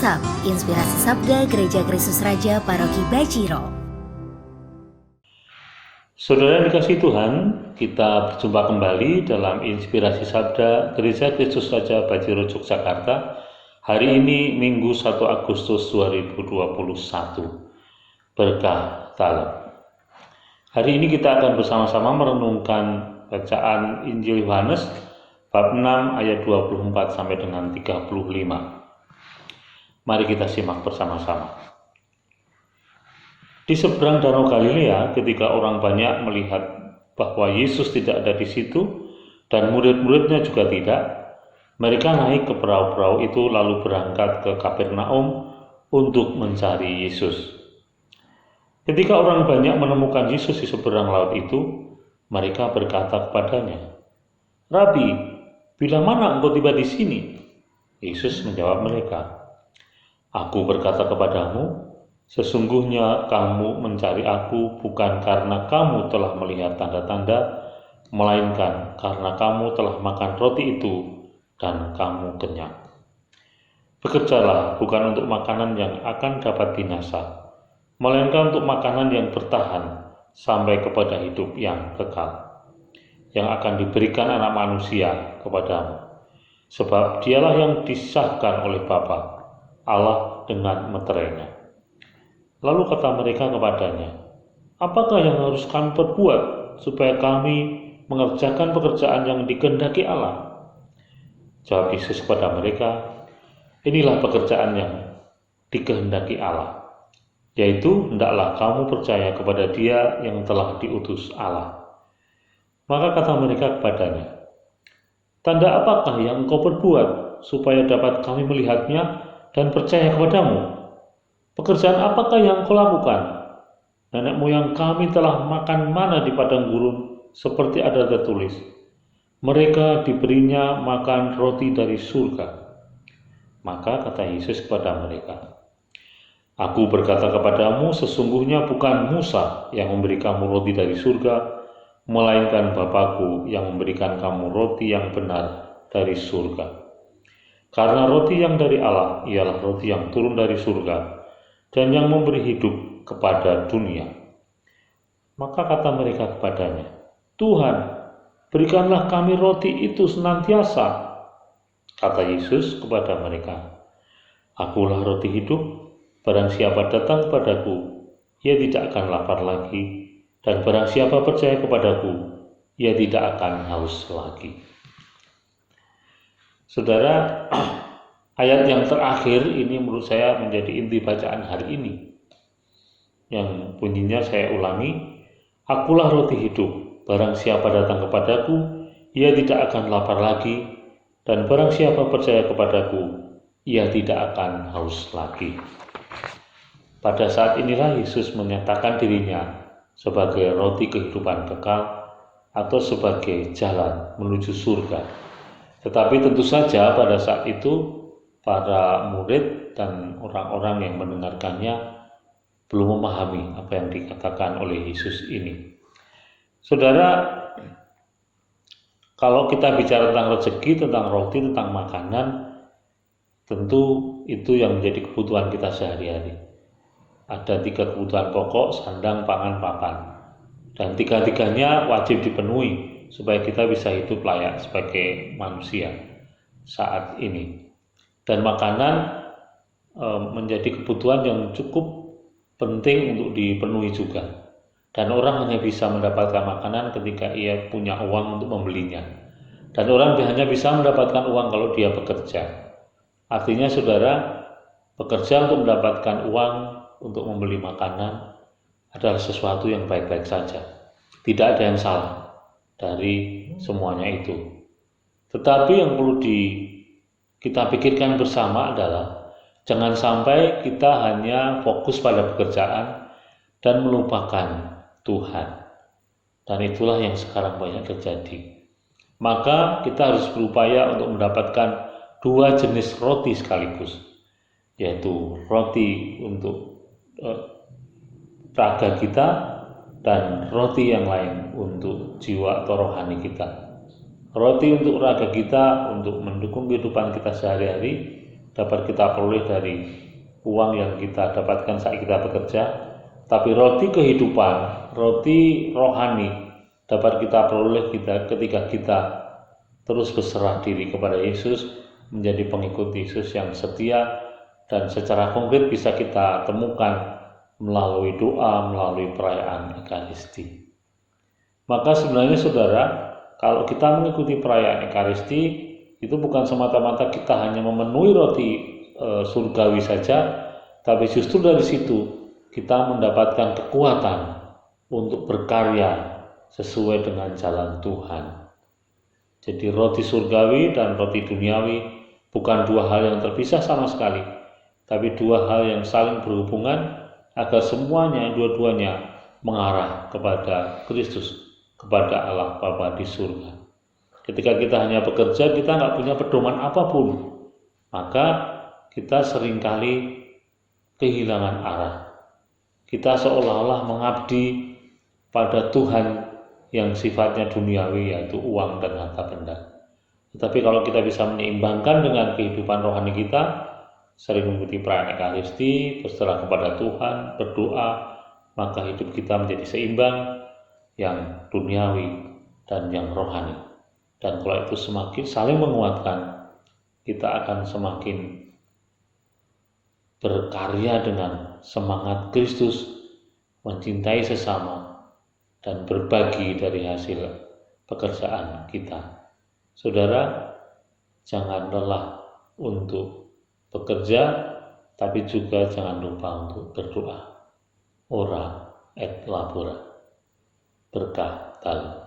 WhatsApp Inspirasi Sabda Gereja Kristus Raja Paroki Bajiro. Saudara yang dikasihi Tuhan, kita berjumpa kembali dalam Inspirasi Sabda Gereja Kristus Raja Bajiro Yogyakarta. Hari ini Minggu 1 Agustus 2021. Berkah Talep. Hari ini kita akan bersama-sama merenungkan bacaan Injil Yohanes bab 6 ayat 24 sampai dengan 35. Mari kita simak bersama-sama. Di seberang Danau Galilea, ketika orang banyak melihat bahwa Yesus tidak ada di situ dan murid-muridnya juga tidak, mereka naik ke perahu-perahu itu lalu berangkat ke Kapernaum untuk mencari Yesus. Ketika orang banyak menemukan Yesus di seberang laut itu, mereka berkata kepadanya, "Rabi, bila mana engkau tiba di sini?" Yesus menjawab mereka, "Aku berkata kepadamu, sesungguhnya kamu mencari aku bukan karena kamu telah melihat tanda-tanda, melainkan karena kamu telah makan roti itu dan kamu kenyang. Bekerjalah bukan untuk makanan yang akan dapat binasa, melainkan untuk makanan yang bertahan sampai kepada hidup yang kekal, yang akan diberikan Anak Manusia kepadamu. Sebab dialah yang disahkan oleh Bapa, Allah dengan meterainya." Lalu kata mereka kepadanya, "Apakah yang harus kami perbuat supaya kami mengerjakan pekerjaan yang dikehendaki Allah?" Jawab Yesus kepada mereka, "Inilah pekerjaan yang dikehendaki Allah, yaitu hendaklah kamu percaya kepada Dia yang telah diutus Allah." Maka kata mereka kepadanya, "Tanda apakah yang engkau perbuat supaya dapat kami melihatnya dan percaya kepadamu? Pekerjaan apakah yang kau lakukan? Nenek moyang kami telah makan mana di padang gurun, seperti ada tertulis, mereka diberinya makan roti dari surga." Maka kata Yesus kepada mereka, "Aku berkata kepadamu, sesungguhnya bukan Musa yang memberi kamu roti dari surga, melainkan Bapa-Ku yang memberikan kamu roti yang benar dari surga. Karena roti yang dari Allah ialah roti yang turun dari surga dan yang memberi hidup kepada dunia." Maka kata mereka kepadanya, "Tuhan, berikanlah kami roti itu senantiasa." Kata Yesus kepada mereka, "Akulah roti hidup, barang siapa datang kepadaku, ia tidak akan lapar lagi, dan barang siapa percaya kepadaku, ia tidak akan haus lagi." Saudara, ayat yang terakhir ini menurut saya menjadi inti bacaan hari ini, yang bunyinya saya ulangi, "Akulah roti hidup, barang siapa datang kepadaku, ia tidak akan lapar lagi, dan barang siapa percaya kepadaku, ia tidak akan haus lagi." Pada saat inilah Yesus menyatakan dirinya sebagai roti kehidupan kekal atau sebagai jalan menuju surga. Tetapi tentu saja pada saat itu para murid dan orang-orang yang mendengarkannya belum memahami apa yang dikatakan oleh Yesus ini. Saudara, kalau kita bicara tentang rezeki, tentang roti, tentang makanan, tentu itu yang menjadi kebutuhan kita sehari-hari. Ada 3 kebutuhan pokok, sandang, pangan, papan. Dan 3-tiganya wajib dipenuhi supaya kita bisa hidup layak sebagai manusia saat ini. Dan makanan menjadi kebutuhan yang cukup penting untuk dipenuhi juga. Dan orang hanya bisa mendapatkan makanan ketika ia punya uang untuk membelinya. Dan orang hanya bisa mendapatkan uang kalau dia bekerja. Artinya saudara, bekerja untuk mendapatkan uang untuk membeli makanan adalah sesuatu yang baik-baik saja. Tidak ada yang salah dari semuanya itu. Tetapi yang perlu kita pikirkan bersama adalah jangan sampai kita hanya fokus pada pekerjaan dan melupakan Tuhan. Dan itulah yang sekarang banyak terjadi. Maka kita harus berupaya untuk mendapatkan 2 jenis roti sekaligus, yaitu roti untuk raga kita dan roti yang lain untuk jiwa atau rohani kita. Roti untuk raga kita untuk mendukung kehidupan kita sehari-hari, dapat kita peroleh dari uang yang kita dapatkan saat kita bekerja, tapi roti kehidupan, roti rohani dapat kita peroleh ketika kita terus berserah diri kepada Yesus, menjadi pengikut Yesus yang setia, dan secara konkret bisa kita temukan melalui doa, melalui perayaan Ekaristi. Maka sebenarnya saudara, kalau kita mengikuti perayaan Ekaristi, itu bukan semata-mata kita hanya memenuhi roti surgawi saja, tapi justru dari situ kita mendapatkan kekuatan untuk berkarya sesuai dengan jalan Tuhan. Jadi roti surgawi dan roti duniawi bukan dua hal yang terpisah sama sekali, tapi dua hal yang saling berhubungan agar semuanya, dua-duanya mengarah kepada Kristus, kepada Allah Bapa di surga. Ketika kita hanya bekerja, kita nggak punya pedoman apapun, maka kita seringkali kehilangan arah. Kita seolah-olah mengabdi pada Tuhan yang sifatnya duniawi, yaitu uang dan harta benda. Tetapi kalau kita bisa menyeimbangkan dengan kehidupan rohani kita, sering mengikuti perayaan Ekaristi, berserah kepada Tuhan, berdoa, maka hidup kita menjadi seimbang, yang duniawi dan yang rohani. Dan kalau itu semakin saling menguatkan, kita akan semakin berkarya dengan semangat Kristus, mencintai sesama, dan berbagi dari hasil pekerjaan kita. Saudara, jangan lelah untuk bekerja, tapi juga jangan lupa untuk berdoa. Ora et labora. Berkah dalam